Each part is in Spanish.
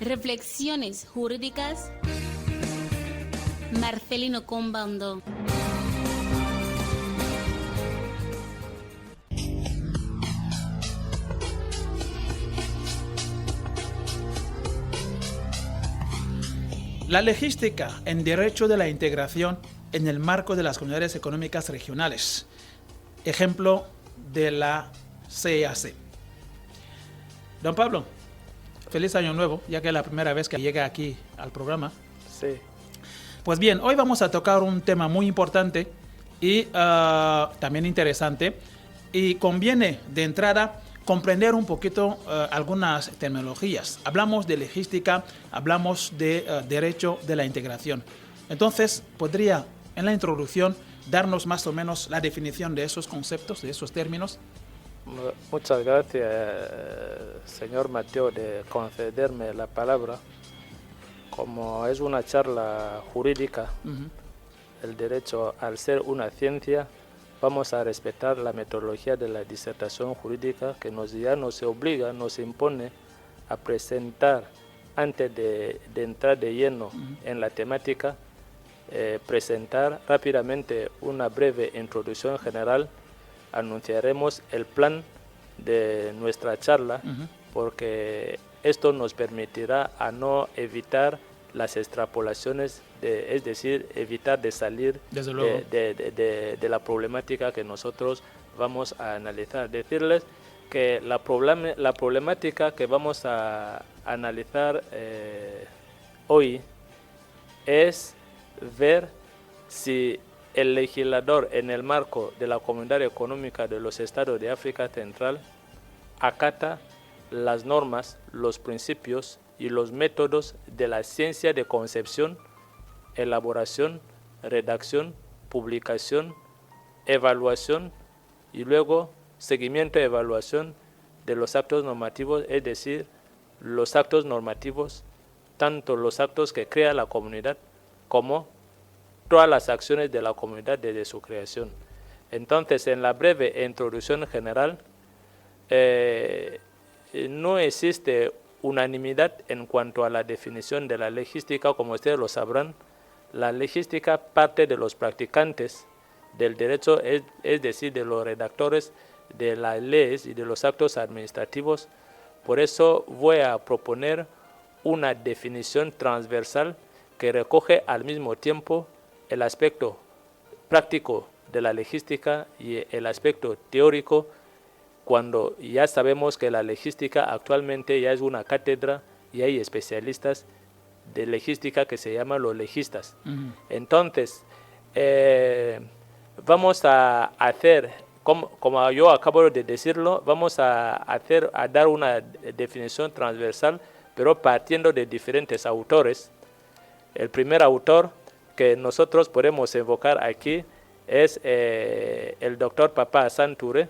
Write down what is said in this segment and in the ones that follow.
Reflexiones jurídicas. Marcelino Combando. La logística en derecho de la integración en el marco de las comunidades económicas regionales. Ejemplo de la CEAC. Don Pablo, feliz año nuevo, ya que es la primera vez que llega aquí al programa. Sí. Pues bien, hoy vamos a tocar un tema muy importante y también interesante, y conviene de entrada comprender un poquito algunas terminologías. Hablamos de logística, hablamos de derecho de la integración. Entonces, ¿podría en la introducción darnos más o menos la definición de esos conceptos, de esos términos? Muchas gracias, señor Mateo, de concederme la palabra. Como es una charla jurídica, el derecho, al ser una ciencia, vamos a respetar la metodología de la disertación jurídica que ya nos obliga, nos impone a presentar, antes de entrar de lleno en la temática, presentar rápidamente una breve introducción general. Anunciaremos el plan de nuestra charla, porque esto nos permitirá a no evitar las extrapolaciones, es decir, evitar de salir de la problemática que nosotros vamos a analizar. Decirles que la problemática que vamos a analizar hoy es ver si el legislador, en el marco de la Comunidad Económica de los Estados de África Central, acata las normas, los principios y los métodos de la ciencia de concepción, elaboración, redacción, publicación, evaluación y luego seguimiento y evaluación de los actos normativos, es decir, los actos normativos, tanto los actos que crea la comunidad como todas las acciones de la comunidad desde su creación. Entonces, en la breve introducción general, no existe unanimidad en cuanto a la definición de la logística. Como ustedes lo sabrán, la logística parte de los practicantes del derecho, es decir, de los redactores de las leyes y de los actos administrativos. Por eso voy a proponer una definición transversal que recoge al mismo tiempo el aspecto práctico de la logística y el aspecto teórico, cuando ya sabemos que la logística actualmente ya es una cátedra y hay especialistas de logística que se llaman los legistas. Entonces, vamos a hacer, como yo acabo de decirlo, vamos a dar una definición transversal, pero partiendo de diferentes autores. El primer autor que nosotros podemos evocar aquí es el doctor Papa Hassan Touré,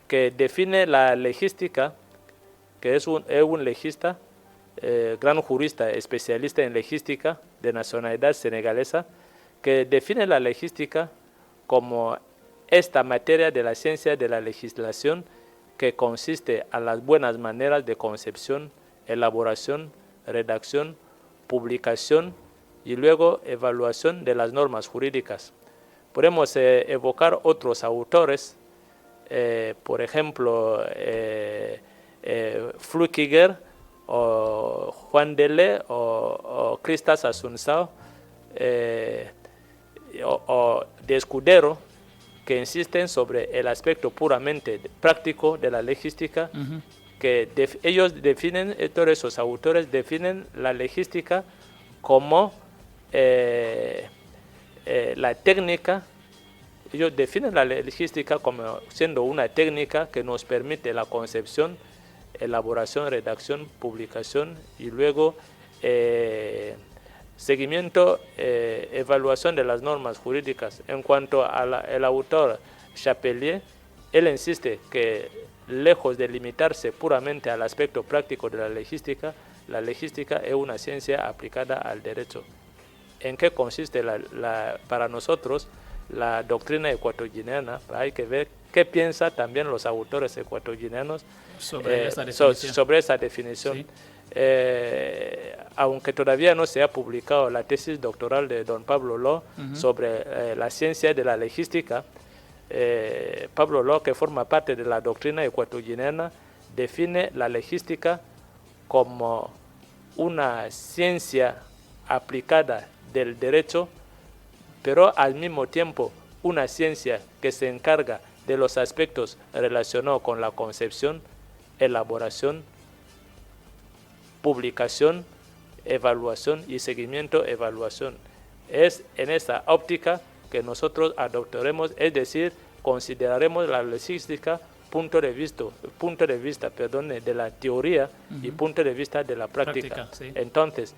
que define la logística, que es un legista, gran jurista, especialista en logística de nacionalidad senegalesa, que define la logística como esta materia de la ciencia de la legislación que consiste a las buenas maneras de concepción, elaboración, redacción, publicación y luego evaluación de las normas jurídicas. Podemos evocar otros autores, por ejemplo, Flukiger, o Juan Dele, o Cristas Asunsao, o de Escudero, que insisten sobre el aspecto puramente práctico de la logística, que ellos definen, todos esos autores definen la logística como la técnica. Ellos definen la logística como siendo una técnica que nos permite la concepción, elaboración, redacción, publicación y luego seguimiento, evaluación de las normas jurídicas. En cuanto al autor Chapelier, él insiste que lejos de limitarse puramente al aspecto práctico de la logística es una ciencia aplicada al derecho. ¿En qué consiste para nosotros la doctrina ecuatoguineana? Hay que ver qué piensan también los autores ecuatoguineanos sobre esa definición. sobre esa definición. Sí. Aunque todavía no se ha publicado la tesis doctoral de don Pablo Lo sobre la ciencia de la logística, Pablo Lo, que forma parte de la doctrina ecuatoguineana, define la logística como una ciencia aplicada del derecho, pero al mismo tiempo una ciencia que se encarga de los aspectos relacionados con la concepción, elaboración, publicación, evaluación y seguimiento, evaluación. Es en esa óptica que nosotros adoptaremos, es decir, consideraremos la logística punto de vista de la teoría y punto de vista de la práctica. Sí. Entonces,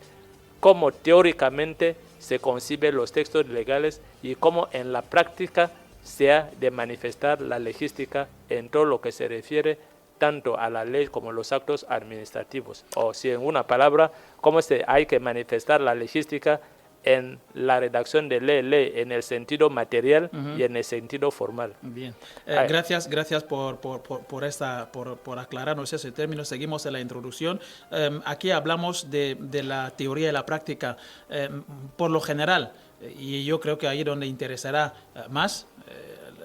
cómo teóricamente se conciben los textos legales y cómo en la práctica se ha de manifestar la logística en todo lo que se refiere tanto a la ley como los actos administrativos. O si en una palabra, cómo hay que manifestar la logística en la redacción de ley en el sentido material y en el sentido formal. Bien, gracias por aclararnos ese término. Seguimos en la introducción. Aquí hablamos de la teoría y la práctica. Por lo general, y yo creo que ahí donde interesará más,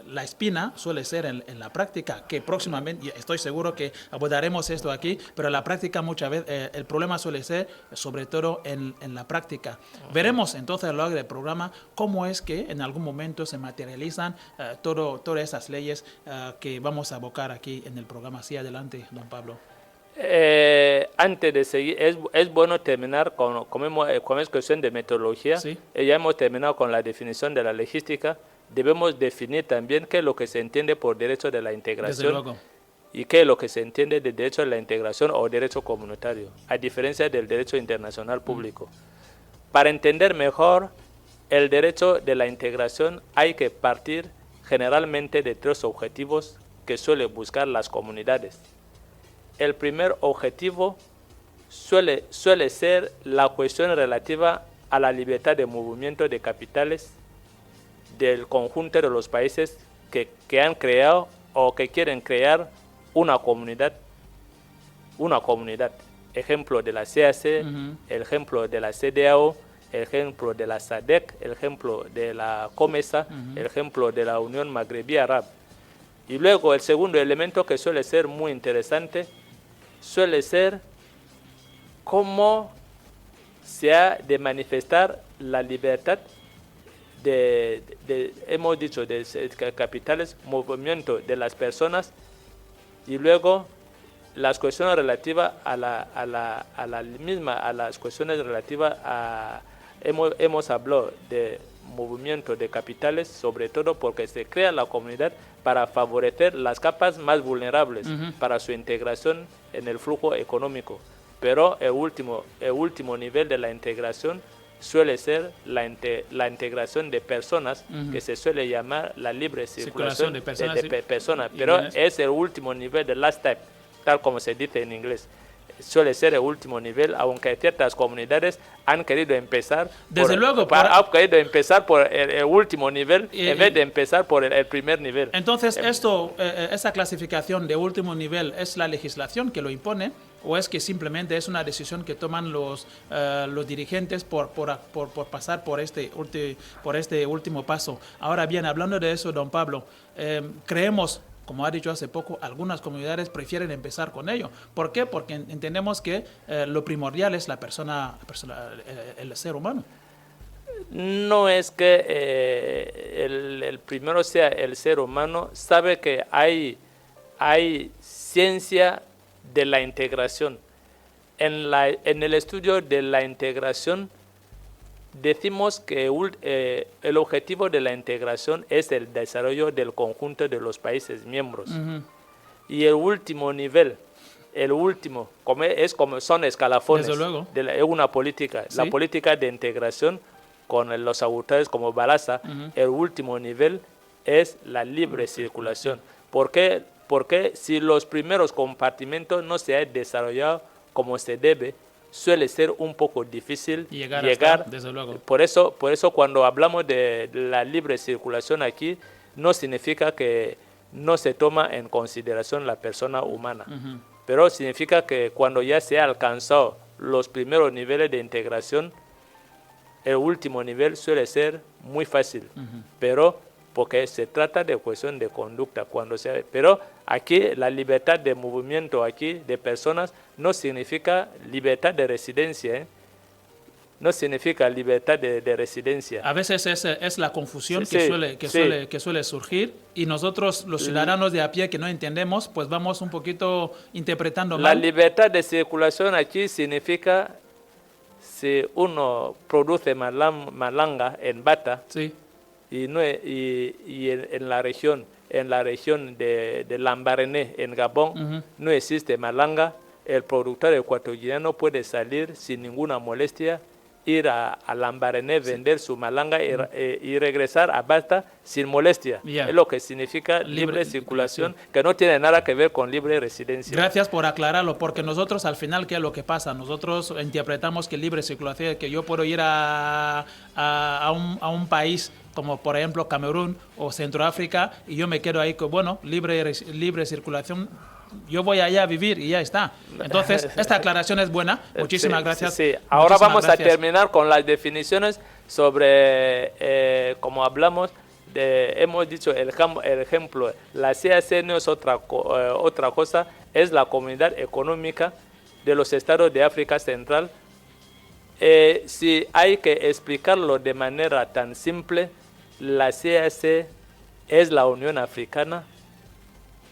la espina suele ser en la práctica, que próximamente, estoy seguro que abordaremos esto aquí, pero en la práctica muchas veces el problema suele ser sobre todo en la práctica. Veremos entonces a lo largo del programa cómo es que en algún momento se materializan todas esas leyes que vamos a abocar aquí en el programa. Sí, adelante, don Pablo. Antes de seguir, es bueno terminar como es cuestión de metodología. Sí. Ya hemos terminado con la definición de la logística. Debemos definir también qué es lo que se entiende por derecho de la integración y qué es lo que se entiende de derecho de la integración o derecho comunitario, a diferencia del derecho internacional público. Para entender mejor el derecho de la integración hay que partir generalmente de tres objetivos que suelen buscar las comunidades. El primer objetivo suele ser la cuestión relativa a la libertad de movimiento de capitales del conjunto de los países que han creado o que quieren crear una comunidad. Ejemplo de la CAC, el ejemplo de la CEDEAO, el ejemplo de la SADC, el ejemplo de la COMESA, el ejemplo de la Unión Magrebí Árabe. Y luego el segundo elemento que suele ser muy interesante, suele ser cómo se ha de manifestar la libertad hemos dicho, de capitales, movimiento de las personas, y luego las cuestiones relativas a las cuestiones relativas a, hemos hablado de movimiento de capitales, sobre todo porque se crea la comunidad para favorecer las capas más vulnerables para su integración en el flujo económico. Pero el último nivel de la integración suele ser la integración de personas, que se suele llamar la libre circulación de personas, pero es el último nivel de last step, tal como se dice en inglés. Suele ser el último nivel, aunque ciertas comunidades han querido empezar por el último nivel en vez de empezar por el primer nivel. Entonces, esa clasificación de último nivel, ¿es la legislación que lo impone o es que simplemente es una decisión que toman los dirigentes por pasar por este último paso? Ahora bien, hablando de eso, don Pablo, creemos, como ha dicho hace poco, algunas comunidades prefieren empezar con ello. ¿Por qué? Porque entendemos que lo primordial es la persona, el ser humano. No es que el primero sea el ser humano, sabe que hay ciencia de la integración. En el estudio de la integración decimos que el objetivo de la integración es el desarrollo del conjunto de los países miembros. Y el último nivel, como son escalafones de una política, ¿sí? La política de integración con los autores como Balaza, el último nivel es la libre circulación. ¿Por qué? Porque si los primeros compartimentos no se han desarrollado como se debe, suele ser un poco difícil llegar. Desde luego. Por eso cuando hablamos de la libre circulación aquí, no significa que no se toma en consideración la persona humana. Pero significa que cuando ya se ha alcanzado los primeros niveles de integración, el último nivel suele ser muy fácil, pero porque se trata de cuestión de conducta. Pero aquí la libertad de movimiento aquí de personas no significa libertad de residencia, no significa libertad de residencia. A veces es la confusión Sí, que suele surgir, y nosotros, los ciudadanos de a pie que no entendemos, pues vamos un poquito interpretando La mal. libertad de circulación aquí significa si uno produce malanga en Bata Sí. y en la región de Lambaréné, en Gabón, no existe malanga, el productor ecuatoriano puede salir sin ninguna molestia, ir a Lambaréné, vender su malanga y regresar a Bata sin molestia. Yeah. Es lo que significa libre circulación, que no tiene nada que ver con libre residencia. Gracias por aclararlo, porque nosotros al final, ¿qué es lo que pasa? Nosotros interpretamos que libre circulación es que yo puedo ir a un país como por ejemplo Camerún o Centroáfrica y yo me quedo ahí con, bueno, libre circulación. Yo voy allá a vivir y ya está. Entonces, esta aclaración es buena. Muchísimas gracias. Sí. Ahora Muchísimas vamos gracias. a terminar con las definiciones sobre, como hablamos, hemos dicho el ejemplo, la CAC no es otra cosa, es la Comunidad Económica de los Estados de África Central. Si hay que explicarlo de manera tan simple, la CAC es la Unión Africana.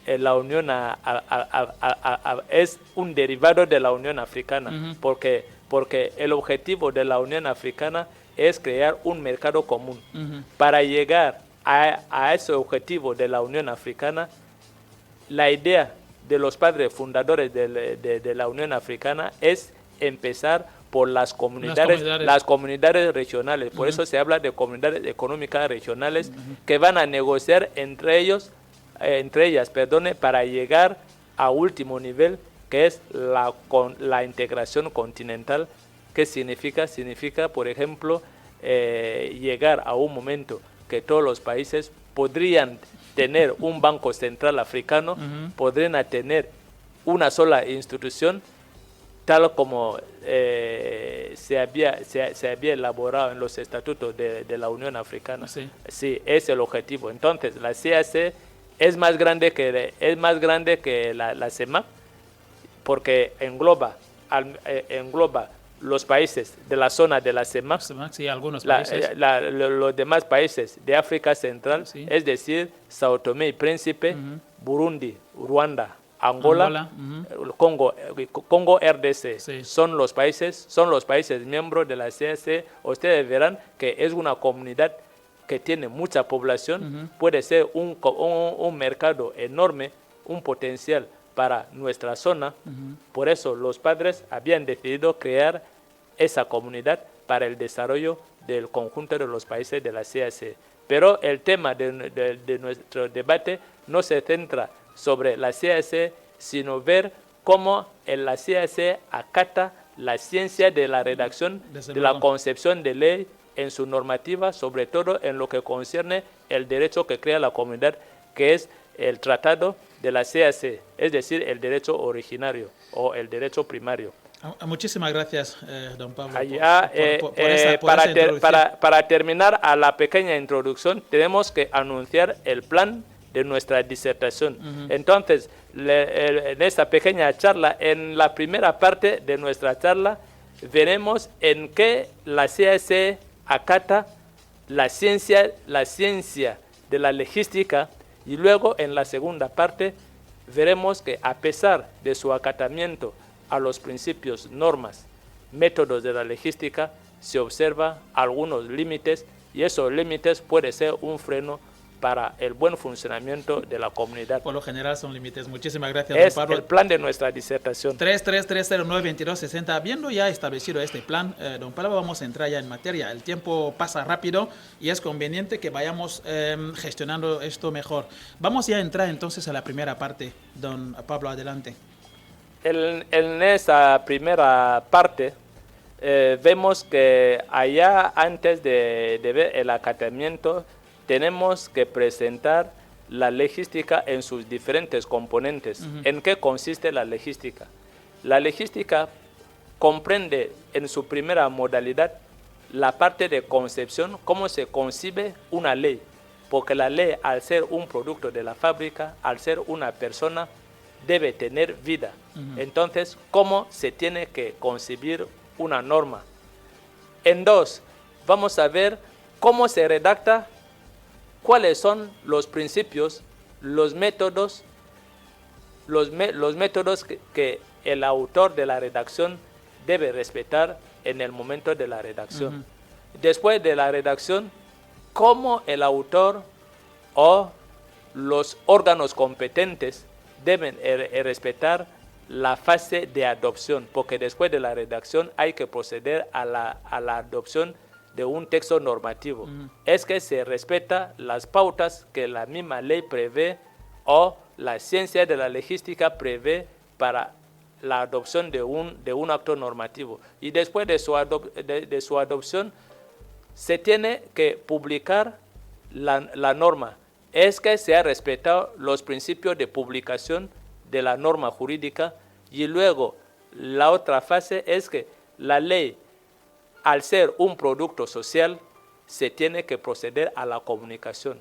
La Unión es un derivado de la Unión Africana, porque el objetivo de la Unión Africana es crear un mercado común. Para llegar a ese objetivo de la Unión Africana, la idea de los padres fundadores de la Unión Africana es empezar por las comunidades regionales. Por eso se habla de comunidades económicas regionales que van a negociar entre ellas, para llegar a último nivel, que es la integración continental. ¿Qué significa? Significa, por ejemplo, llegar a un momento que todos los países podrían tener un banco central africano, podrían tener una sola institución, tal como se había elaborado en los estatutos de la Unión Africana. Sí, es el objetivo. Entonces, la CAC es más grande que la CEMAC, porque engloba los países de la zona de la CEMAC, sí, algunos países. Los demás países de África Central, es decir, Sao Tomé y Príncipe, Burundi, Ruanda, Angola, Congo RDC, son los países miembros de la CAC. Ustedes verán que es una comunidad que tiene mucha población, puede ser un mercado enorme, un potencial para nuestra zona. Por eso los padres habían decidido crear esa comunidad para el desarrollo del conjunto de los países de la CAC. Pero el tema de nuestro debate no se centra sobre la CAC, sino ver cómo en la CAC acata la ciencia de la redacción, de la concepción de ley en su normativa, sobre todo en lo que concierne el derecho que crea la comunidad, que es el tratado de la CAC, es decir, el derecho originario o el derecho primario. Muchísimas gracias, don Pablo. Para terminar a la pequeña introducción, tenemos que anunciar el plan de nuestra disertación. Entonces, en esta pequeña charla, en la primera parte de nuestra charla, veremos en qué la CAC acata la ciencia de la logística, y luego en la segunda parte veremos que a pesar de su acatamiento a los principios, normas, métodos de la logística, se observa algunos límites, y esos límites pueden ser un freno para el buen funcionamiento de la comunidad. Por lo general son límites. Muchísimas gracias, don Pablo. Es el plan de nuestra disertación. 333092260. Habiendo ya establecido este plan, don Pablo, vamos a entrar ya en materia. El tiempo pasa rápido y es conveniente que vayamos gestionando esto mejor. Vamos ya a entrar entonces a la primera parte. Don Pablo, adelante. En esa primera parte vemos que allá antes de ver el acatamiento tenemos que presentar la logística en sus diferentes componentes. ¿En qué consiste la logística? La logística comprende en su primera modalidad la parte de concepción, cómo se concibe una ley, porque la ley, al ser un producto de la fábrica, al ser una persona, debe tener vida. Entonces, ¿cómo se tiene que concebir una norma? En dos, vamos a ver cómo se redacta, cuáles son los principios, los métodos que el autor de la redacción debe respetar en el momento de la redacción. Después de la redacción, cómo el autor o los órganos competentes deben respetar la fase de adopción, porque después de la redacción hay que proceder a la adopción de un texto normativo. Es que se respeta las pautas que la misma ley prevé o la ciencia de la logística prevé para la adopción de un acto normativo. Y después de su adopción, se tiene que publicar la norma. Es que se ha respetado los principios de publicación de la norma jurídica. Y luego, la otra fase es que la ley, al ser un producto social, se tiene que proceder a la comunicación.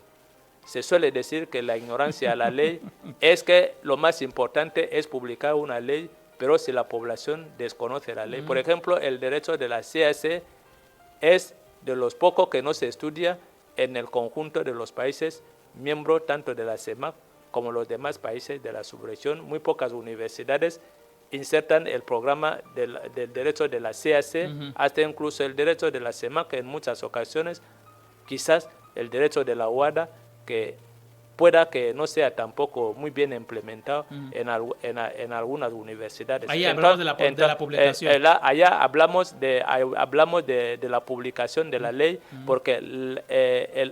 Se suele decir que la ignorancia a la ley es que lo más importante es publicar una ley, pero si la población desconoce la ley. Por ejemplo, el derecho de la CAC es de los pocos que no se estudia en el conjunto de los países miembros tanto de la CEMAC como los demás países de la subregión. Muy pocas universidades insertan el programa del derecho de la CAC, hasta incluso el derecho de la CEMAC, en muchas ocasiones, quizás el derecho de la UADA, que pueda que no sea tampoco muy bien implementado en algunas universidades. Ahí hablamos de la publicación. Allá hablamos de la publicación de la ley, porque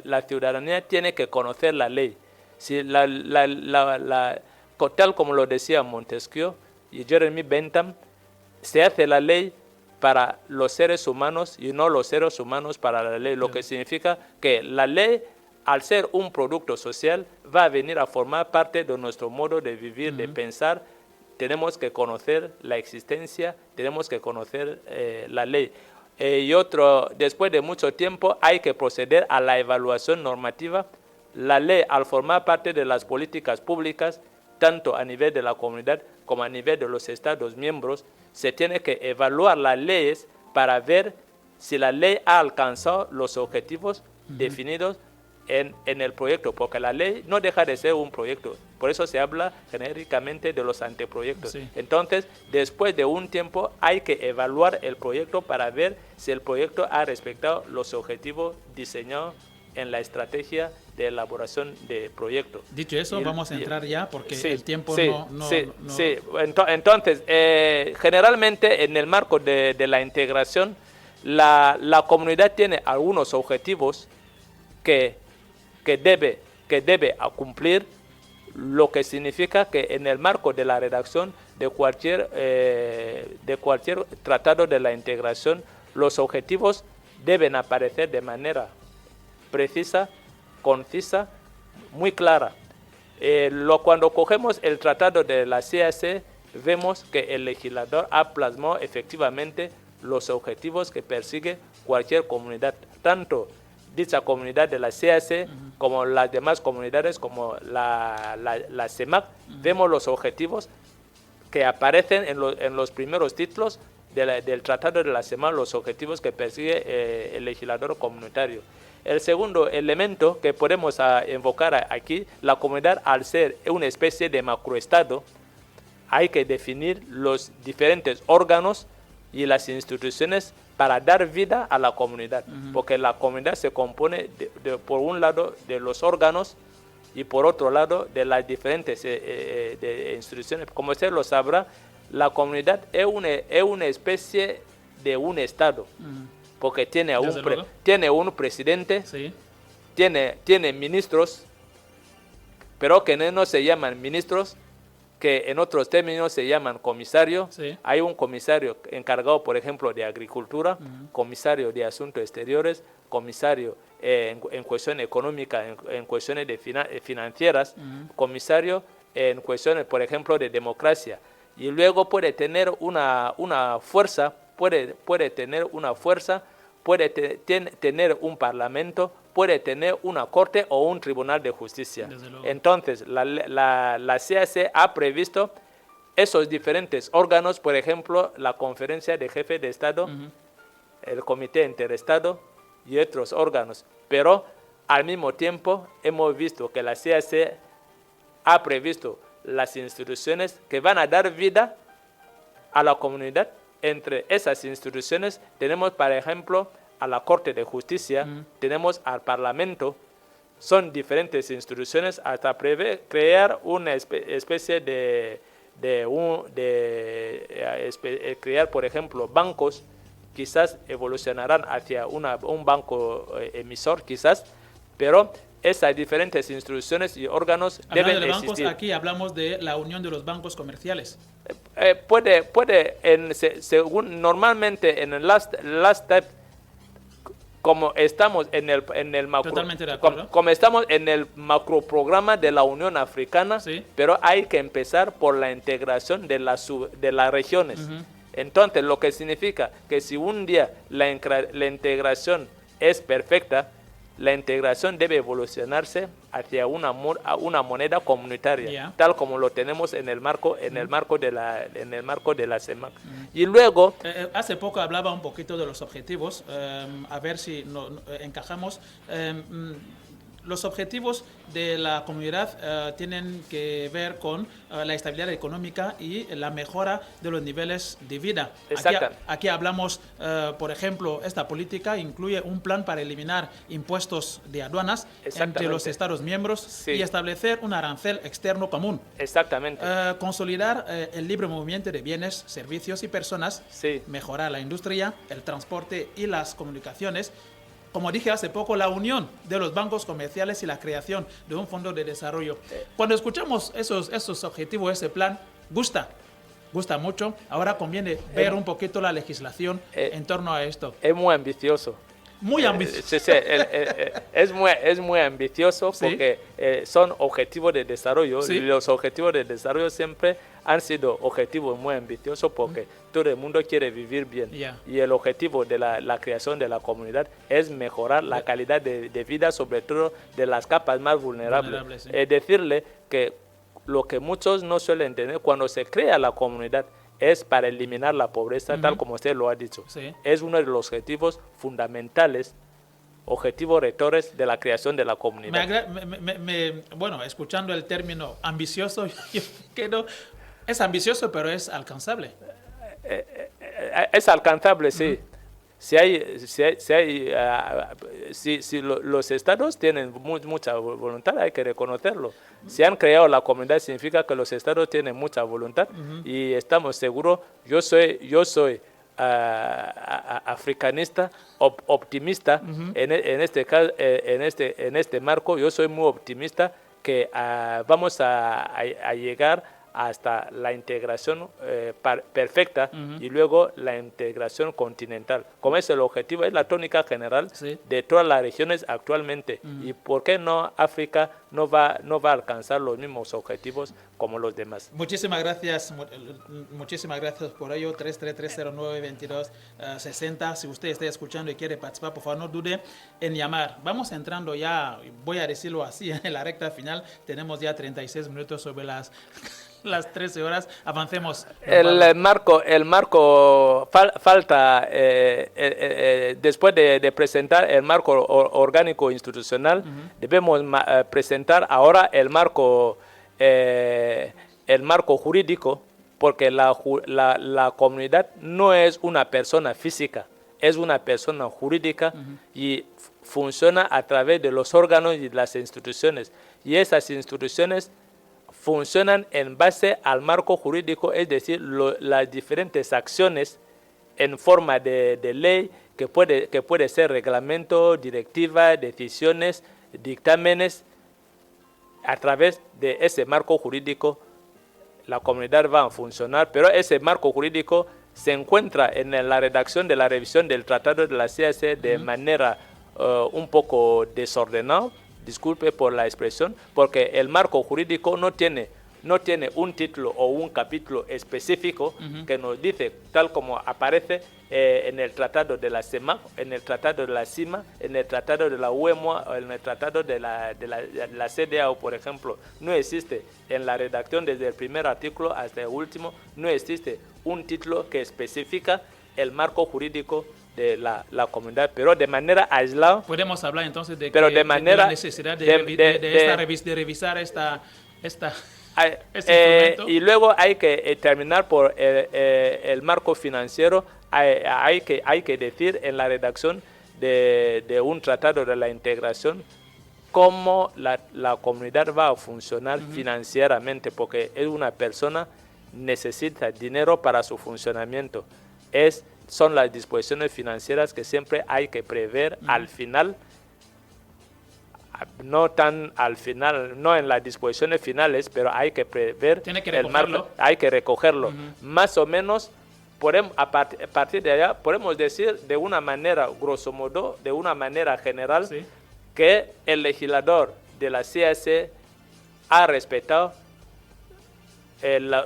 la ciudadanía tiene que conocer la ley. Si tal como lo decía Montesquieu y Jeremy Bentham, se hace la ley para los seres humanos y no los seres humanos para la ley, lo que significa que la ley, al ser un producto social, va a venir a formar parte de nuestro modo de vivir, de pensar. Tenemos que conocer la existencia, tenemos que conocer la ley. Después de mucho tiempo, hay que proceder a la evaluación normativa. La ley, al formar parte de las políticas públicas, tanto a nivel de la comunidad como a nivel de los Estados miembros, se tiene que evaluar las leyes para ver si la ley ha alcanzado los objetivos definidos en el proyecto, porque la ley no deja de ser un proyecto. Por eso se habla genéricamente de los anteproyectos. Sí. Entonces, después de un tiempo, hay que evaluar el proyecto para ver si el proyecto ha respetado los objetivos diseñados en la estrategia de elaboración de proyecto. Dicho eso, vamos a entrar ya porque el tiempo no... Entonces, generalmente en el marco de la integración, la comunidad tiene algunos objetivos que debe cumplir, lo que significa que en el marco de la redacción de cualquier tratado de la integración, los objetivos deben aparecer de manera precisa, concisa, muy clara. Cuando cogemos el tratado de la CAC, vemos que el legislador ha plasmado efectivamente los objetivos que persigue cualquier comunidad, tanto dicha comunidad de la CAC como las demás comunidades, como la CEMAC. Vemos los objetivos que aparecen en los primeros títulos del tratado de la CEMAC, los objetivos que persigue el legislador comunitario. El segundo elemento que podemos invocar aquí, la comunidad, al ser una especie de macroestado, hay que definir los diferentes órganos y las instituciones para dar vida a la comunidad, porque la comunidad se compone por un lado de los órganos y por otro lado de las diferentes instituciones. Como usted lo sabrá, la comunidad es una especie de un estado, porque tiene un presidente, sí, tiene ministros, pero que no se llaman ministros, que en otros términos se llaman comisarios. Sí. Hay un comisario encargado, por ejemplo, de agricultura, comisario de asuntos exteriores, comisario en cuestión económica, en cuestiones financieras, comisario en cuestiones, por ejemplo, de democracia. Y luego puede tener una fuerza, puede tener una fuerza, puede tener un parlamento, puede tener una corte o un tribunal de justicia. Entonces, la CAC ha previsto esos diferentes órganos, por ejemplo, la conferencia de jefes de Estado, el comité interestado y otros órganos. Pero al mismo tiempo hemos visto que la CAC ha previsto las instituciones que van a dar vida a la comunidad. Entre esas instituciones tenemos, por ejemplo, a la Corte de Justicia, tenemos al Parlamento. Son diferentes instituciones hasta crear una especie crear, por ejemplo, bancos. Quizás evolucionarán hacia un banco emisor, quizás, pero esas diferentes instituciones y órganos deben de bancos, existir. aquí hablamos de la unión de los bancos comerciales. Según normalmente en el last step, como estamos en el macro, Totalmente de acuerdo. como estamos en el macroprograma de la Unión Africana, Sí. pero hay que empezar por la integración de las regiones. Entonces, lo que significa que si un día la integración es perfecta, la integración debe evolucionarse hacia una moneda comunitaria, tal como lo tenemos en el marco de la CEMAC. Y luego Hace poco hablaba un poquito de los objetivos, a ver si encajamos. Los objetivos de la comunidad tienen que ver con la estabilidad económica y la mejora de los niveles de vida. Aquí hablamos, por ejemplo, esta política incluye un plan para eliminar impuestos de aduanas entre los Estados miembros, Sí. y establecer un arancel externo común. Exactamente. Consolidar el libre movimiento de bienes, servicios y personas, Sí. mejorar la industria, el transporte y las comunicaciones. Como dije hace poco, la unión de los bancos comerciales y la creación de un fondo de desarrollo. Cuando escuchamos esos objetivos, ese plan, gusta mucho. Ahora conviene ver un poquito la legislación en torno a esto. Es muy ambicioso. Muy ambicioso. Sí, es muy ambicioso, Sí. porque son objetivos de desarrollo. Sí. Y los objetivos de desarrollo siempre han sido objetivos muy ambiciosos porque todo el mundo quiere vivir bien. Y el objetivo de la creación de la comunidad es mejorar la calidad de vida, sobre todo de las capas más vulnerables. Sí. Es decirle que lo que muchos no suelen entender, cuando se crea la comunidad, es para eliminar la pobreza, tal como usted lo ha dicho. Sí. Es uno de los objetivos fundamentales, objetivos rectores de la creación de la comunidad. Bueno, escuchando el término ambicioso, yo creo es ambicioso, pero es alcanzable. Es alcanzable, sí. Si los estados tienen mucha voluntad, hay que reconocerlo. Si han creado la comunidad, significa que los estados tienen mucha voluntad, y estamos seguros. Yo soy africanista, optimista. En este caso, en este marco, yo soy muy optimista que vamos a llegar hasta la integración perfecta, y luego la integración continental. Como es el objetivo, es la tónica general de todas las regiones actualmente. ¿Y por qué no África no va a alcanzar los mismos objetivos como los demás? Muchísimas gracias por ello. 333092260. Si usted está escuchando y quiere participar, por favor no dude en llamar. Vamos entrando ya, voy a decirlo así, en la recta final. Tenemos ya 36 minutos sobre las 13 horas. Avancemos. El marco falta, después de presentar el marco orgánico institucional, debemos presentar ahora el marco jurídico, porque la comunidad no es una persona física, es una persona jurídica, y funciona a través de los órganos y las instituciones, y esas instituciones funcionan en base al marco jurídico, es decir, las diferentes acciones en forma de ley, que puede ser reglamento, directiva, decisiones, dictámenes. A través de ese marco jurídico, la comunidad va a funcionar, pero ese marco jurídico se encuentra en la redacción de la revisión del Tratado de la CAC de manera un poco desordenado, disculpe por la expresión, porque el marco jurídico no tiene un título o un capítulo específico que nos dice, tal como aparece en el Tratado de la CEMAC, en el Tratado de la CIMA, en el Tratado de la UEMOA o en el Tratado de la CEDEAO, por ejemplo. No existe en la redacción desde el primer artículo hasta el último, no existe un título que especifica el marco jurídico de la comunidad, pero de manera aislada. Podemos hablar entonces de, pero que, de manera, la necesidad de revisar esta y luego hay que terminar por el marco financiero. Hay que decir en la redacción de un tratado de la integración cómo la comunidad va a funcionar financieramente, porque es una persona, necesita dinero para su funcionamiento. Son las disposiciones financieras que siempre hay que prever al final, no tan al final, no en las disposiciones finales, pero hay que prever el marco, hay que recogerlo. Más o menos, a partir de allá, podemos decir de una manera, grosso modo, de una manera general, sí, que el legislador de la CAC ha respetado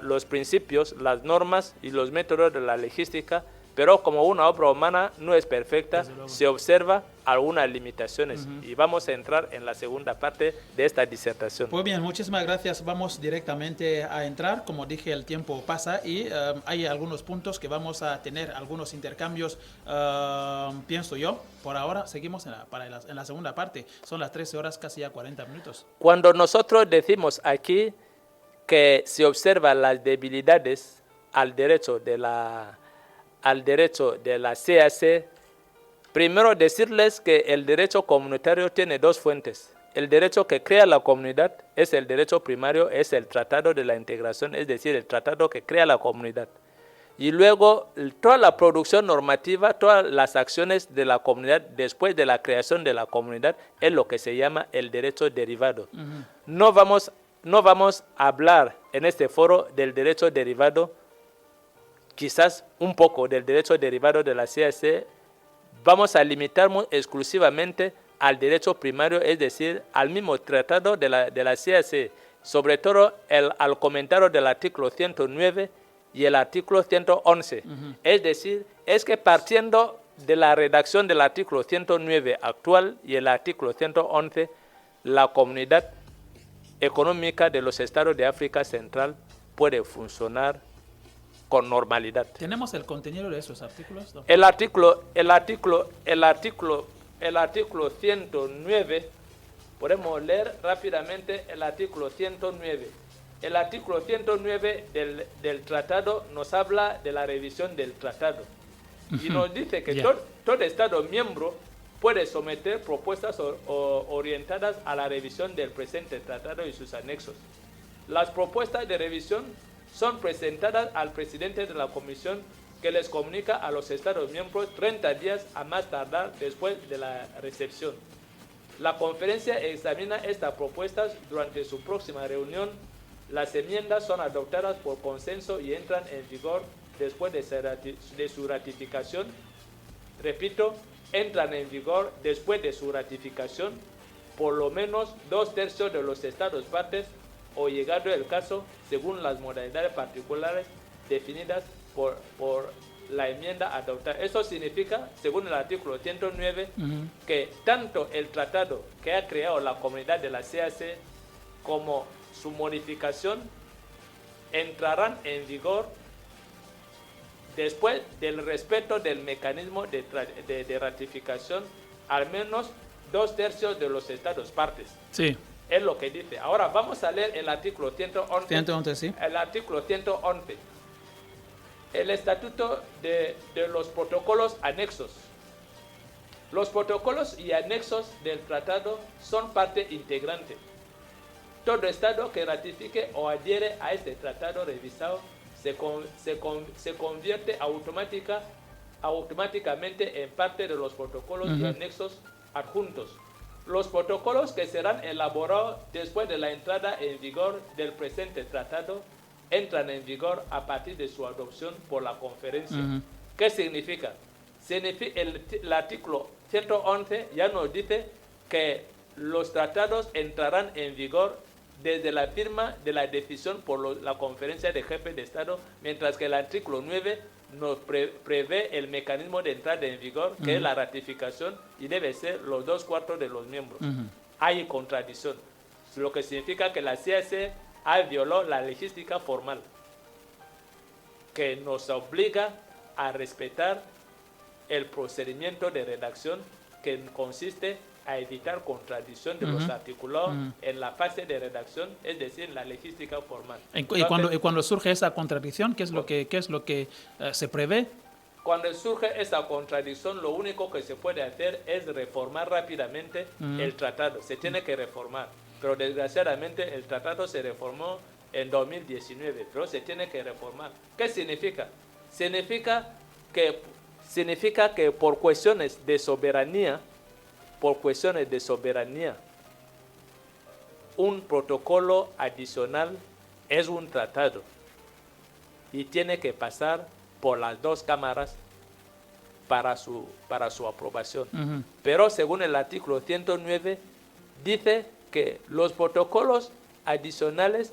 los principios, las normas y los métodos de la logística, pero como una obra humana no es perfecta, se observa algunas limitaciones. Y vamos a entrar en la segunda parte de esta disertación. Pues bien, muchísimas gracias. Vamos directamente a entrar. Como dije, el tiempo pasa y hay algunos puntos que vamos a tener, algunos intercambios, pienso yo. Por ahora seguimos en la segunda parte. Son las 13 horas, casi ya 40 minutos. Cuando nosotros decimos aquí que se observan las debilidades al derecho de la CAC, primero decirles que el derecho comunitario tiene dos fuentes. El derecho que crea la comunidad es el derecho primario, es el Tratado de la Integración, es decir, el tratado que crea la comunidad. Y luego, toda la producción normativa, todas las acciones de la comunidad después de la creación de la comunidad es lo que se llama el derecho derivado. No vamos a hablar en este foro del derecho derivado, quizás un poco del derecho derivado de la CAC. Vamos a limitarnos exclusivamente al derecho primario, es decir, al mismo tratado de la CAC, sobre todo al comentario del artículo 109 y el artículo 111. Es decir, es que partiendo de la redacción del artículo 109 actual y el artículo 111, la comunidad económica de los estados de África Central puede funcionar con normalidad. ¿Tenemos el contenido de esos artículos? ¿No? El artículo 109, podemos leer rápidamente el artículo 109. El artículo 109 del tratado nos habla de la revisión del tratado y nos dice que todo Estado miembro puede someter propuestas orientadas a la revisión del presente tratado y sus anexos. Las propuestas de revisión son presentadas al presidente de la Comisión, que les comunica a los Estados miembros 30 días a más tardar después de la recepción. La conferencia examina estas propuestas durante su próxima reunión. Las enmiendas son adoptadas por consenso y entran en vigor después de su ratificación. Repito, entran en vigor después de su ratificación por lo menos 2/3 de los Estados partes, o llegado el caso, según las modalidades particulares definidas por la enmienda adoptada. Eso significa, según el artículo 109, que tanto el tratado que ha creado la comunidad de la CAC como su modificación entrarán en vigor después del respeto del mecanismo de ratificación, al menos 2/3 de los Estados partes. Sí. Es lo que dice. Ahora vamos a leer el artículo 111. 111, sí. El artículo 111. El estatuto de los protocolos anexos. Los protocolos y anexos del tratado son parte integrante. Todo Estado que ratifique o adhiere a este tratado revisado se convierte automáticamente en parte de los protocolos y anexos adjuntos. Los protocolos que serán elaborados después de la entrada en vigor del presente tratado entran en vigor a partir de su adopción por la conferencia. ¿Qué significa? El artículo 111 ya nos dice que los tratados entrarán en vigor desde la firma de la decisión por la Conferencia de Jefes de Estado, mientras que el artículo 9 nos prevé el mecanismo de entrada en vigor, que es la ratificación, y debe ser los 2/4 de los miembros. Hay contradicción, lo que significa que la CAC ha violado la logística formal, que nos obliga a respetar el procedimiento de redacción, que consiste a evitar contradicción de los articulados en la fase de redacción, es decir, la logística formal. Y cuando surge esa contradicción, ¿qué es lo que se prevé? Cuando surge esa contradicción, lo único que se puede hacer es reformar rápidamente el tratado. Se tiene que reformar, pero desgraciadamente el tratado se reformó en 2019, pero se tiene que reformar. ¿Qué significa? Significa que por cuestiones de soberanía, un protocolo adicional es un tratado y tiene que pasar por las dos cámaras para su aprobación. Pero según el artículo 109, dice que los protocolos adicionales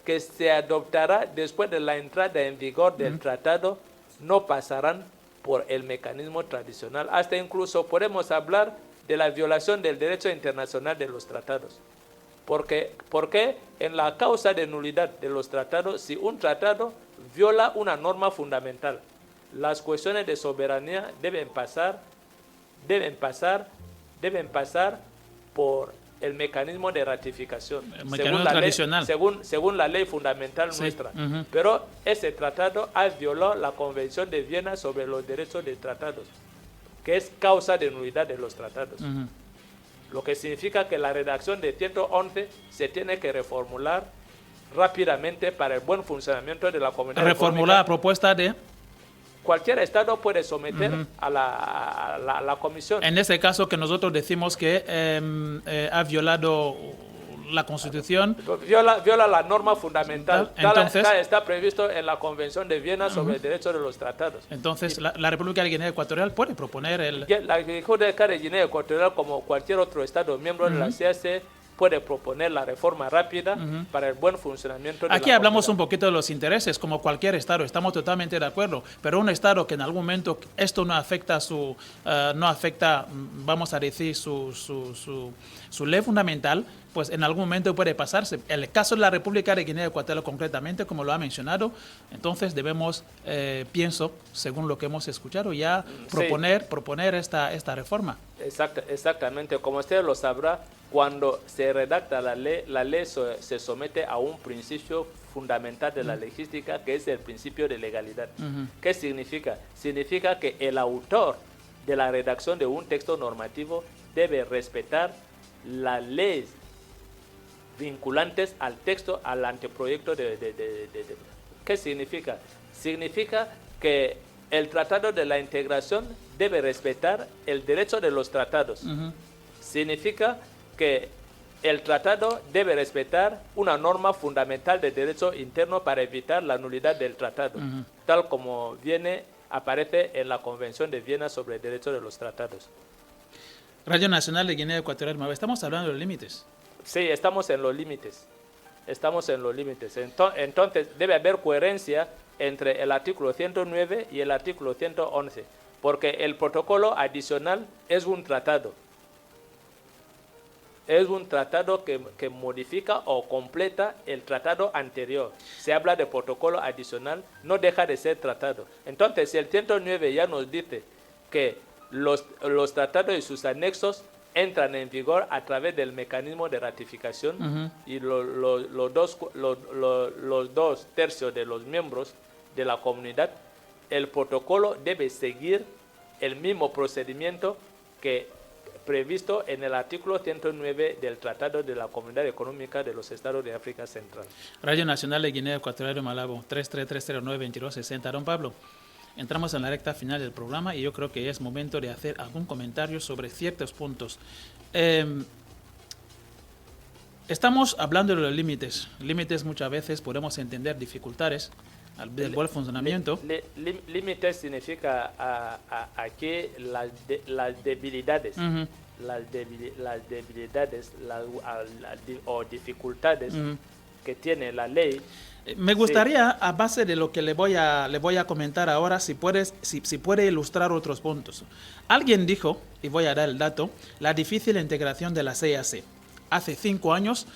que se adoptará después de la entrada en vigor del tratado no pasarán por el mecanismo tradicional. Hasta incluso podemos hablar de la violación del derecho internacional de los tratados. Porque en la causa de nulidad de los tratados, si un tratado viola una norma fundamental, las cuestiones de soberanía deben pasar por el mecanismo de ratificación, según la ley fundamental nuestra. Pero ese tratado ha violado la Convención de Viena sobre los derechos de tratados, que es causa de nulidad de los tratados. Lo que significa que la redacción de 111 se tiene que reformular rápidamente para el buen funcionamiento de la comunidad. Reformular a propuesta de... Cualquier Estado puede someter a la Comisión. En ese caso que nosotros decimos que ha violado la Constitución. Viola la norma fundamental. Entonces, está previsto en la Convención de Viena sobre el derecho de los tratados. Entonces, la República de Guinea Ecuatorial puede proponer La República de Guinea Ecuatorial, como cualquier otro Estado miembro de la CAC, puede proponer la reforma rápida para el buen funcionamiento de Aquí hablamos un poquito de los intereses, como cualquier Estado, estamos totalmente de acuerdo, pero un Estado que en algún momento esto no afecta vamos a decir, su ley fundamental, pues en algún momento puede pasarse. El caso de la República de Guinea Ecuatorial concretamente, como lo ha mencionado, entonces debemos, pienso, según lo que hemos escuchado, ya proponer esta reforma. Exactamente, como usted lo sabrá, cuando se redacta la ley se somete a un principio fundamental de la logística, que es el principio de legalidad. ¿Qué significa? Significa que el autor de la redacción de un texto normativo debe respetar las leyes vinculantes al texto, al anteproyecto ¿Qué significa? Significa que el Tratado de la Integración debe respetar el derecho de los tratados. Significa que el tratado debe respetar una norma fundamental de derecho interno para evitar la nulidad del tratado, tal como aparece en la Convención de Viena sobre el derecho de los tratados. Radio Nacional de Guinea Ecuatorial, estamos hablando de los límites. Sí, estamos en los límites. Entonces, debe haber coherencia entre el artículo 109 y el artículo 111, porque el protocolo adicional es un tratado. Es un tratado que modifica o completa el tratado anterior. Se habla de protocolo adicional, no deja de ser tratado. Entonces, si el 109 ya nos dice que los tratados y sus anexos entran en vigor a través del mecanismo de ratificación y los 2/3 de los miembros de la comunidad, el protocolo debe seguir el mismo procedimiento que previsto en el artículo 109 del Tratado de la Comunidad Económica de los Estados de África Central. Radio Nacional de Guinea Ecuatorial de Malabo, 33309-2260. Don Pablo, entramos en la recta final del programa y yo creo que es momento de hacer algún comentario sobre ciertos puntos. Estamos hablando de los límites. Límites muchas veces podemos entender dificultades del buen funcionamiento. Límites significa aquí las debilidades, las debilidades o dificultades que tiene la ley. Me gustaría, a base de lo que le voy a comentar ahora, si puede ilustrar otros puntos. Alguien dijo, y voy a dar el dato, la difícil integración de la CAC. Hace 5 años,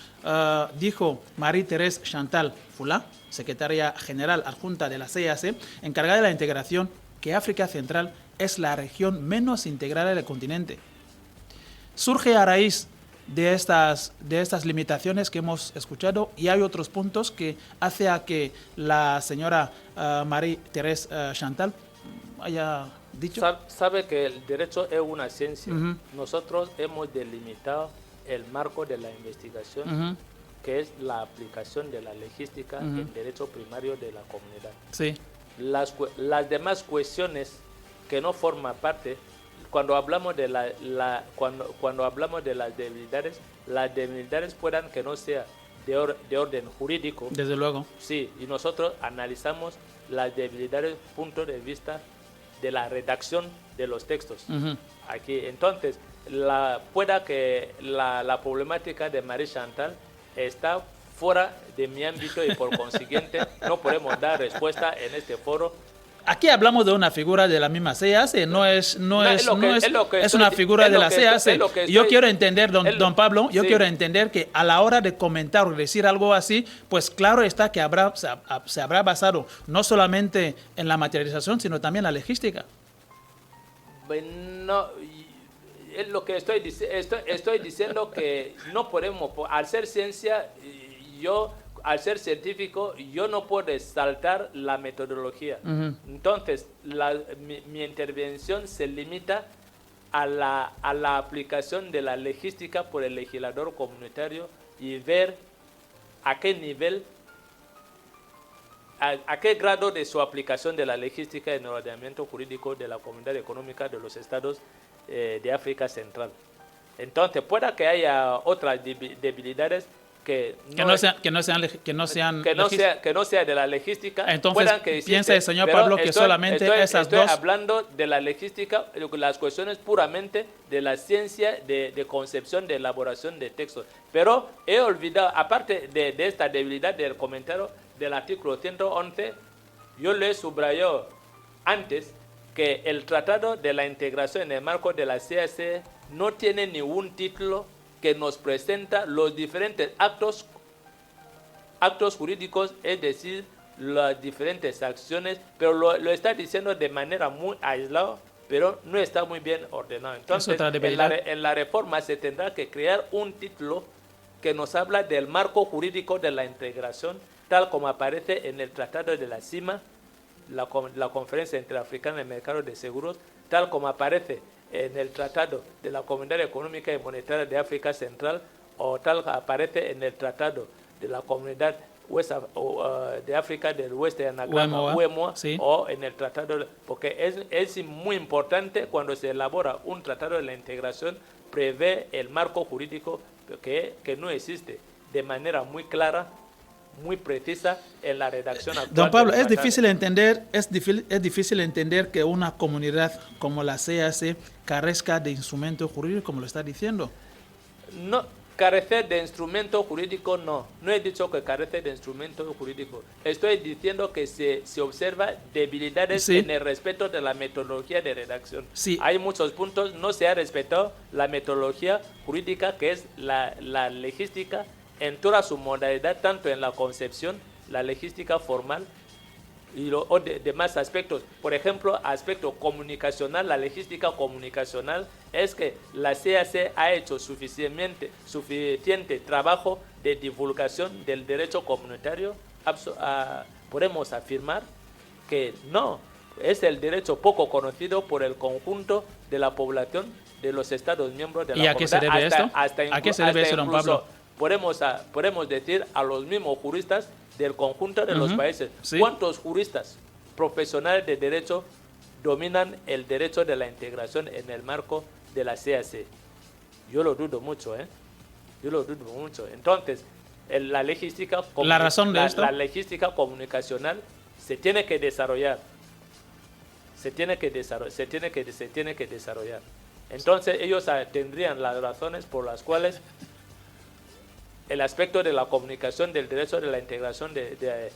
dijo Marie-Thérèse Chantal Foulard, secretaria general adjunta de la CAC, encargada de la integración, que África Central es la región menos integrada del continente. Surge a raíz de estas limitaciones que hemos escuchado, y hay otros puntos que hace a que la señora Marie-Thérèse Chantal haya dicho. Sabe que el derecho es una ciencia. Nosotros hemos delimitado el marco de la investigación, que es la aplicación de la logística en derecho primario de la comunidad. Sí. Las demás cuestiones que no forman parte, cuando hablamos de cuando hablamos de las debilidades puedan que no sea de orden jurídico. Desde luego. Sí, y nosotros analizamos las debilidades desde el punto de vista de la redacción de los textos. Aquí, entonces, pueda que la problemática de Marie Chantal está fuera de mi ámbito y por consiguiente no podemos dar respuesta en este foro. Aquí hablamos de una figura de la misma CAC, es una figura de la CAC. Yo quiero entender, don Pablo, quiero entender que a la hora de comentar o decir algo así, pues claro está que se habrá basado no solamente en la materialización, sino también en la logística. No, es lo que estoy diciendo, que no podemos, al ser ciencia, al ser científico, yo no puedo saltar la metodología. Entonces, mi intervención se limita a la aplicación de la logística por el legislador comunitario y ver a qué nivel, a qué grado de su aplicación de la logística en el ordenamiento jurídico de la Comunidad Económica de los Estados de África Central. Entonces, pueda que haya otras debilidades que no sea de la logística. Entonces, piensa el señor Pablo que solamente esas dos. Estoy hablando de la logística, las cuestiones puramente de la ciencia de concepción, de elaboración de textos. Pero he olvidado, aparte de esta debilidad del comentario del artículo 111, yo le he subrayado antes que el Tratado de la Integración en el marco de la CAC no tiene ningún título que nos presenta los diferentes actos jurídicos, es decir, las diferentes acciones, pero lo está diciendo de manera muy aislada, pero no está muy bien ordenado. Entonces, en la reforma se tendrá que crear un título que nos habla del marco jurídico de la integración, tal como aparece en el Tratado de la CIMA, la Conferencia Interafricana de Mercado de Seguros, tal como aparece en el Tratado de la Comunidad Económica y Monetaria de África Central, o tal como aparece en el Tratado de la Comunidad de África del Oeste de Anagrama, UEMOA, sí. O en el Tratado, porque es muy importante cuando se elabora un Tratado de la Integración, prevé el marco jurídico que no existe de manera muy clara, muy precisa en la redacción actual. Don Pablo, es difícil entender que una comunidad como la CAC carezca de instrumento jurídico, como lo está diciendo. No, carecer de instrumento jurídico no he dicho que carece de instrumento jurídico. Estoy diciendo que se observa debilidades en el respeto de la metodología de redacción. Sí. Hay muchos puntos, no se ha respetado la metodología jurídica, que es la logística en toda su modalidad, tanto en la concepción, la logística formal y los demás aspectos. Por ejemplo, aspecto comunicacional, la logística comunicacional es que la CAC ha hecho suficiente trabajo de divulgación del derecho comunitario. Podemos afirmar que no, es el derecho poco conocido por el conjunto de la población de los Estados miembros de la comunidad. ¿Y a qué se debe esto? ¿A qué se debe eso, don Pablo? Podemos decir a los mismos juristas del conjunto de los países. ¿Sí? ¿Cuántos juristas profesionales de derecho dominan el derecho de la integración en el marco de la CAC? Yo lo dudo mucho, Entonces, la logística comunicacional se tiene que desarrollar. Se tiene que desarrollar. Entonces ellos tendrían las razones por las cuales el aspecto de la comunicación del derecho de la integración de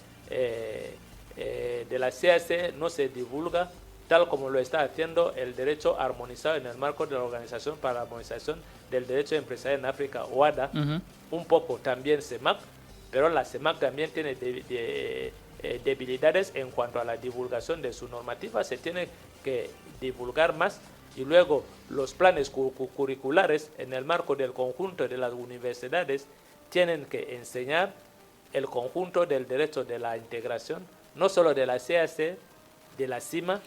la CAC no se divulga tal como lo está haciendo el derecho armonizado en el marco de la Organización para la Armonización del Derecho Empresarial en África, OADA, un poco también CEMAC, pero la CEMAC también tiene debilidades en cuanto a la divulgación de su normativa, se tiene que divulgar más, y luego los planes curriculares en el marco del conjunto de las universidades tienen que enseñar el conjunto del derecho de la integración, no solo de la CAC, de la CIMA,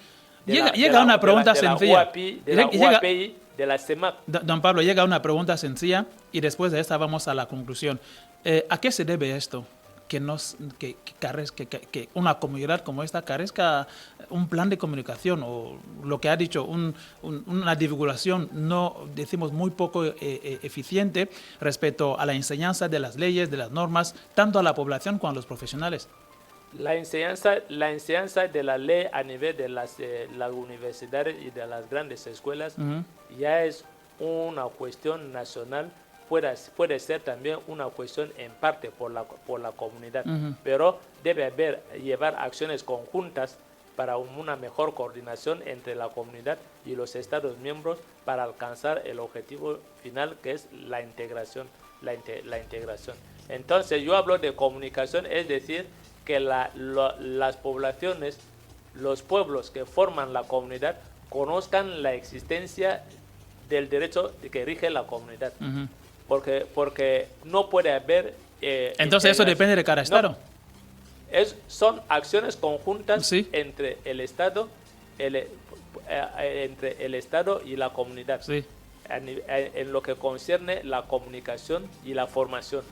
llega una pregunta sencilla. De la UAPI, de la CEMAC. Don Pablo, llega una pregunta sencilla y después de esta vamos a la conclusión. ¿A qué se debe esto? Que una comunidad como esta carezca un plan de comunicación o lo que ha dicho, una divulgación, no decimos muy poco eficiente respecto a la enseñanza de las leyes, de las normas, tanto a la población como a los profesionales. La enseñanza de la ley a nivel de las universidades y de las grandes escuelas ya es una cuestión nacional, puede ser también una cuestión en parte por la comunidad, pero debe llevar acciones conjuntas para una mejor coordinación entre la comunidad y los Estados miembros para alcanzar el objetivo final, que es la integración. Entonces yo hablo de comunicación, es decir, que las poblaciones, los pueblos que forman la comunidad conozcan la existencia del derecho que rige la comunidad. Porque no puede haber... Entonces eso depende de cada Estado. No, son acciones conjuntas entre el Estado y la comunidad, en lo que concierne la comunicación y la formación.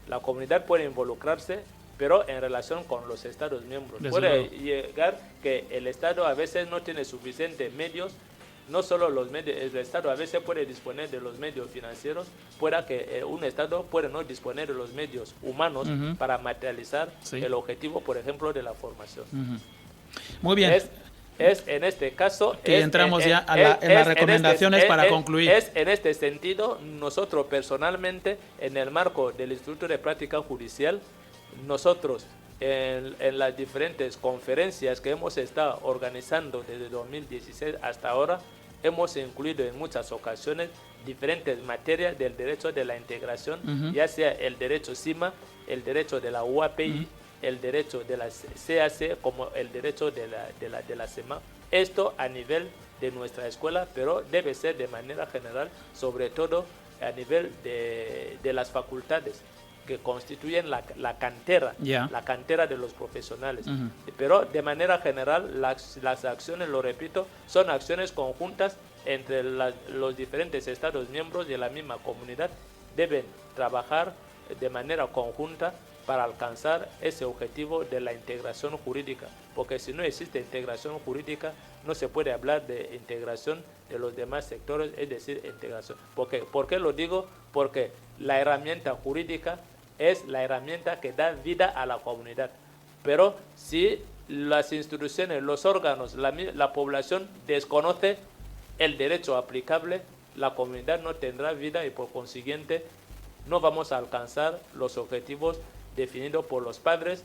La comunidad puede involucrarse, pero en relación con los Estados miembros. Puede llegar que el Estado a veces no tiene suficientes medios, no solo los medios, el Estado a veces puede disponer de los medios financieros, pueda que un Estado puede no disponer de los medios humanos para materializar el objetivo, por ejemplo, de la formación. Muy bien. Es en este caso... Que entramos ya en las recomendaciones para concluir. Es en este sentido, nosotros personalmente, en el marco del Instituto de Práctica Judicial, nosotros en las diferentes conferencias que hemos estado organizando desde 2016 hasta ahora, hemos incluido en muchas ocasiones diferentes materias del derecho de la integración, ya sea el derecho CIMA, el derecho de la UAPI, el derecho de la CAC, como el derecho de la CEMAC. Esto a nivel de nuestra escuela, pero debe ser de manera general, sobre todo a nivel de las facultades que constituyen la cantera, la cantera de los profesionales. Pero de manera general las acciones, lo repito, son acciones conjuntas entre los diferentes Estados miembros de la misma comunidad. Deben trabajar de manera conjunta para alcanzar ese objetivo de la integración jurídica, porque si no existe integración jurídica no se puede hablar de integración de los demás sectores, es decir, integración. ¿Por qué lo digo? Porque la herramienta jurídica es la herramienta que da vida a la comunidad, pero si las instituciones, los órganos, la población desconoce el derecho aplicable, la comunidad no tendrá vida y por consiguiente no vamos a alcanzar los objetivos definidos por los padres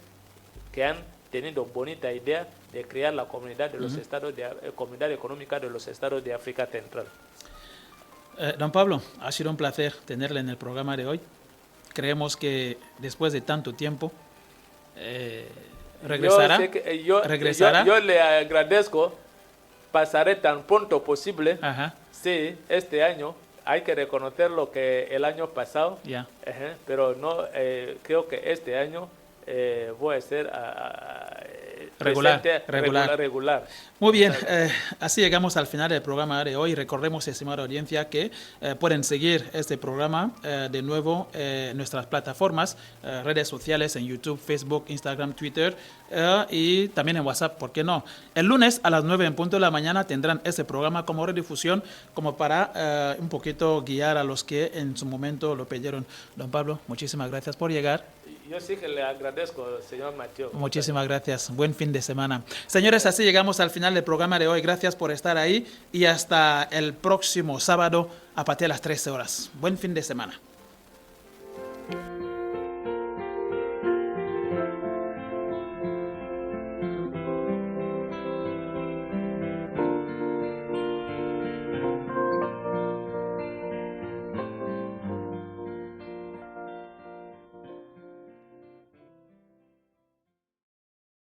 que han tenido bonita idea de crear la comunidad de los estados comunidad económica de los estados de África Central. Don Pablo, ha sido un placer tenerle en el programa de hoy. Creemos que después de tanto tiempo regresará. Yo le agradezco, pasaré tan pronto posible. Sí, este año. Hay que reconocer lo que el año pasado, pero no creo que este año voy a ser regular. Muy bien, así llegamos al final del programa de hoy. Recordemos, estimada audiencia, que pueden seguir este programa de nuevo en nuestras plataformas, redes sociales en YouTube, Facebook, Instagram, Twitter, y también en WhatsApp, ¿por qué no? El lunes a las 9 en punto de la mañana tendrán ese programa como redifusión, como para un poquito guiar a los que en su momento lo pidieron. Don Pablo, muchísimas gracias por llegar. Yo sí que le agradezco, señor Mateo. Muchísimas gracias. Buen fin de semana. Señores, así llegamos al final del programa de hoy. Gracias por estar ahí y hasta el próximo sábado a partir de las 13 horas. Buen fin de semana.